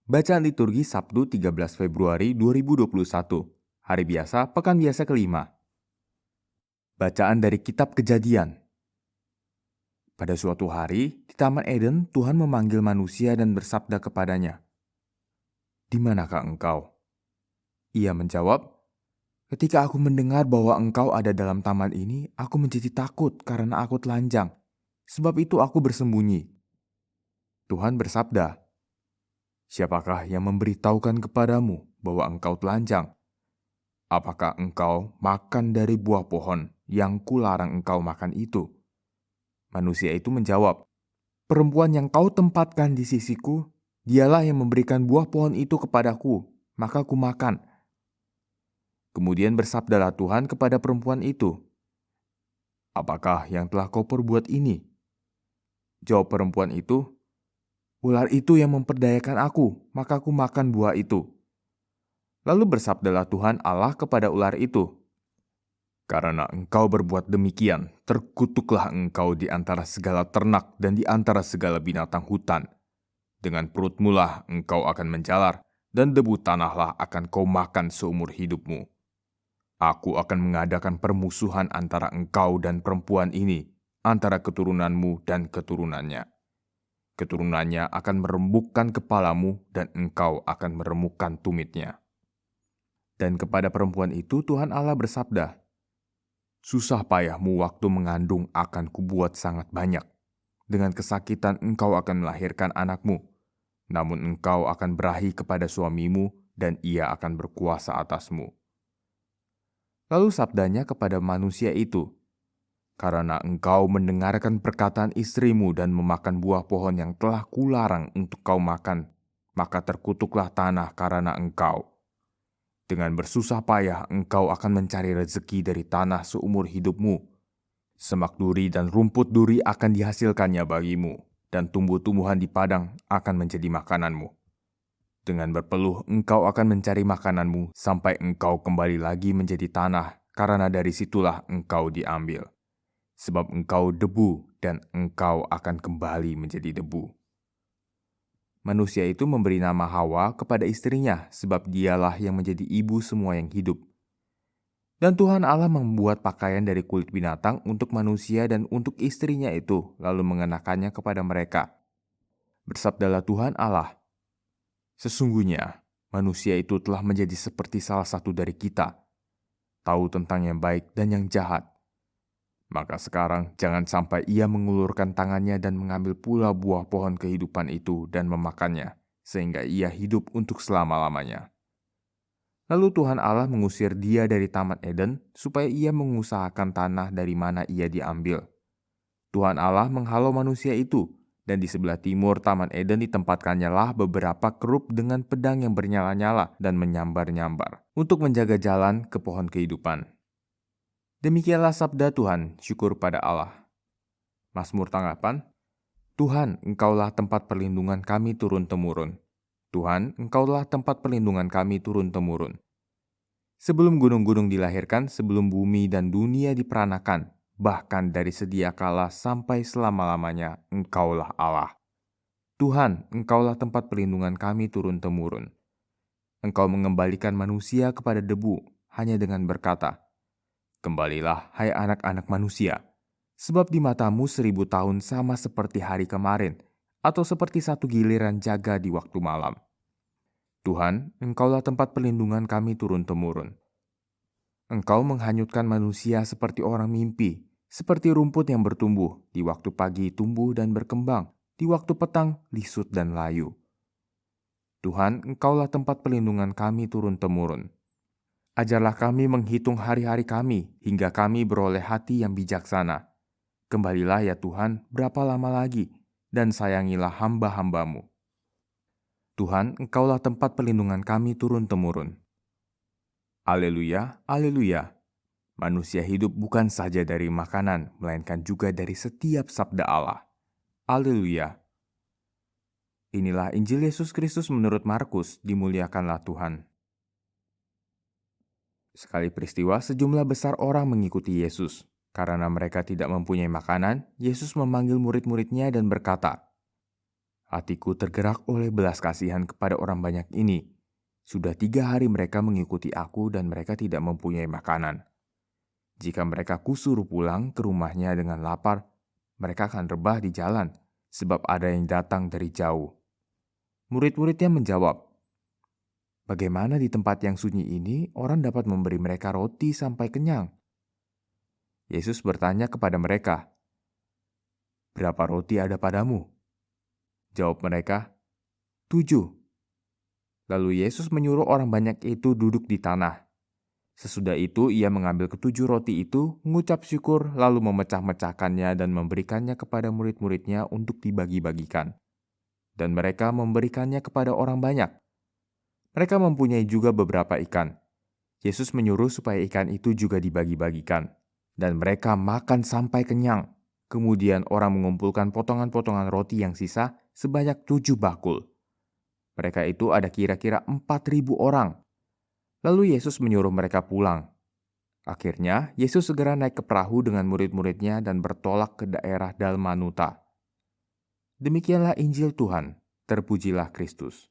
Bacaan liturgi Sabtu 13 Februari 2021, hari biasa, pekan biasa kelima. Bacaan dari Kitab Kejadian. Pada suatu hari, di Taman Eden, Tuhan memanggil manusia dan bersabda kepadanya, "Di manakah engkau?" Ia menjawab, "Ketika aku mendengar bahwa engkau ada dalam taman ini, aku menjadi takut karena aku telanjang. Sebab itu aku bersembunyi." Tuhan bersabda, "Siapakah yang memberitahukan kepadamu bahwa engkau telanjang? Apakah engkau makan dari buah pohon yang kularang engkau makan itu?" Manusia itu menjawab, "Perempuan yang kau tempatkan di sisiku, dialah yang memberikan buah pohon itu kepadaku, maka ku makan." Kemudian bersabdalah Tuhan kepada perempuan itu, "Apakah yang telah kau perbuat ini?" Jawab perempuan itu, "Ular itu yang memperdayakan aku, maka ku makan buah itu." Lalu bersabdalah Tuhan Allah kepada ular itu, "Karena engkau berbuat demikian, terkutuklah engkau di antara segala ternak dan di antara segala binatang hutan. Dengan perutmu lah engkau akan menjalar, dan debu tanahlah akan kau makan seumur hidupmu. Aku akan mengadakan permusuhan antara engkau dan perempuan ini, antara keturunanmu dan keturunannya. Keturunannya akan merembukkan kepalamu, dan engkau akan meremukkan tumitnya." Dan kepada perempuan itu Tuhan Allah bersabda, "Susah payahmu waktu mengandung akan kubuat sangat banyak. Dengan kesakitan engkau akan melahirkan anakmu. Namun engkau akan berahi kepada suamimu, dan ia akan berkuasa atasmu." Lalu sabdanya kepada manusia itu, "Karena engkau mendengarkan perkataan istrimu dan memakan buah pohon yang telah kularang untuk kau makan, maka terkutuklah tanah karena engkau. Dengan bersusah payah engkau akan mencari rezeki dari tanah seumur hidupmu. Semak duri dan rumput duri akan dihasilkannya bagimu, dan tumbuh-tumbuhan di padang akan menjadi makananmu. Dengan berpeluh engkau akan mencari makananmu sampai engkau kembali lagi menjadi tanah, karena dari situlah engkau diambil. Sebab engkau debu, dan engkau akan kembali menjadi debu." Manusia itu memberi nama Hawa kepada istrinya, sebab dialah yang menjadi ibu semua yang hidup. Dan Tuhan Allah membuat pakaian dari kulit binatang untuk manusia dan untuk istrinya itu, lalu mengenakannya kepada mereka. Bersabdalah Tuhan Allah, "Sesungguhnya manusia itu telah menjadi seperti salah satu dari kita, tahu tentang yang baik dan yang jahat. Maka sekarang jangan sampai ia mengulurkan tangannya dan mengambil pula buah pohon kehidupan itu dan memakannya, sehingga ia hidup untuk selama-lamanya." Lalu Tuhan Allah mengusir dia dari Taman Eden supaya ia mengusahakan tanah dari mana ia diambil. Tuhan Allah menghalau manusia itu, dan di sebelah timur Taman Eden ditempatkannya lah beberapa kerup dengan pedang yang bernyala-nyala dan menyambar-nyambar untuk menjaga jalan ke pohon kehidupan. Demikianlah sabda Tuhan, syukur pada Allah. Mazmur tanggapan, "Tuhan, engkaulah tempat perlindungan kami turun-temurun. Tuhan, engkaulah tempat perlindungan kami turun-temurun. Sebelum gunung-gunung dilahirkan, sebelum bumi dan dunia diperanakan, bahkan dari sedia kala sampai selama-lamanya, engkaulah Allah. Tuhan, engkaulah tempat perlindungan kami turun-temurun. Engkau mengembalikan manusia kepada debu hanya dengan berkata, 'Kembalilah, hai anak-anak manusia, sebab di matamu 1000 tahun sama seperti hari kemarin, atau seperti satu giliran jaga di waktu malam.' Tuhan, engkaulah tempat perlindungan kami turun-temurun. Engkau menghanyutkan manusia seperti orang mimpi, seperti rumput yang bertumbuh, di waktu pagi tumbuh dan berkembang, di waktu petang lisut dan layu. Tuhan, engkaulah tempat perlindungan kami turun-temurun. Ajarlah kami menghitung hari-hari kami, hingga kami beroleh hati yang bijaksana. Kembalilah ya Tuhan, berapa lama lagi, dan sayangilah hamba-hambamu. Tuhan, engkaulah tempat perlindungan kami turun-temurun. Haleluya, haleluya. Manusia hidup bukan saja dari makanan, melainkan juga dari setiap sabda Allah. Haleluya. Inilah Injil Yesus Kristus menurut Markus, dimuliakanlah Tuhan. Sekali peristiwa, sejumlah besar orang mengikuti Yesus. Karena mereka tidak mempunyai makanan, Yesus memanggil murid-muridnya dan berkata, Hatiku tergerak oleh belas kasihan kepada orang banyak ini. Sudah 3 hari mereka mengikuti aku dan mereka tidak mempunyai makanan. Jika mereka kusuruh pulang ke rumahnya dengan lapar, mereka akan rebah di jalan, sebab ada yang datang dari jauh. Murid-muridnya menjawab, "Bagaimana di tempat yang sunyi ini orang dapat memberi mereka roti sampai kenyang?" Yesus bertanya kepada mereka, "Berapa roti ada padamu?" Jawab mereka, 7. Lalu Yesus menyuruh orang banyak itu duduk di tanah. Sesudah itu ia mengambil ke-7 roti itu, mengucap syukur, lalu memecah-mecahkannya dan memberikannya kepada murid-muridnya untuk dibagi-bagikan. Dan mereka memberikannya kepada orang banyak. Mereka mempunyai juga beberapa ikan. Yesus menyuruh supaya ikan itu juga dibagi-bagikan. Dan mereka makan sampai kenyang. Kemudian orang mengumpulkan potongan-potongan roti yang sisa sebanyak 7 bakul. Mereka itu ada kira-kira 4.000 orang. Lalu Yesus menyuruh mereka pulang. Akhirnya, Yesus segera naik ke perahu dengan murid-muridnya dan bertolak ke daerah Dalmanuta. Demikianlah Injil Tuhan. Terpujilah Kristus.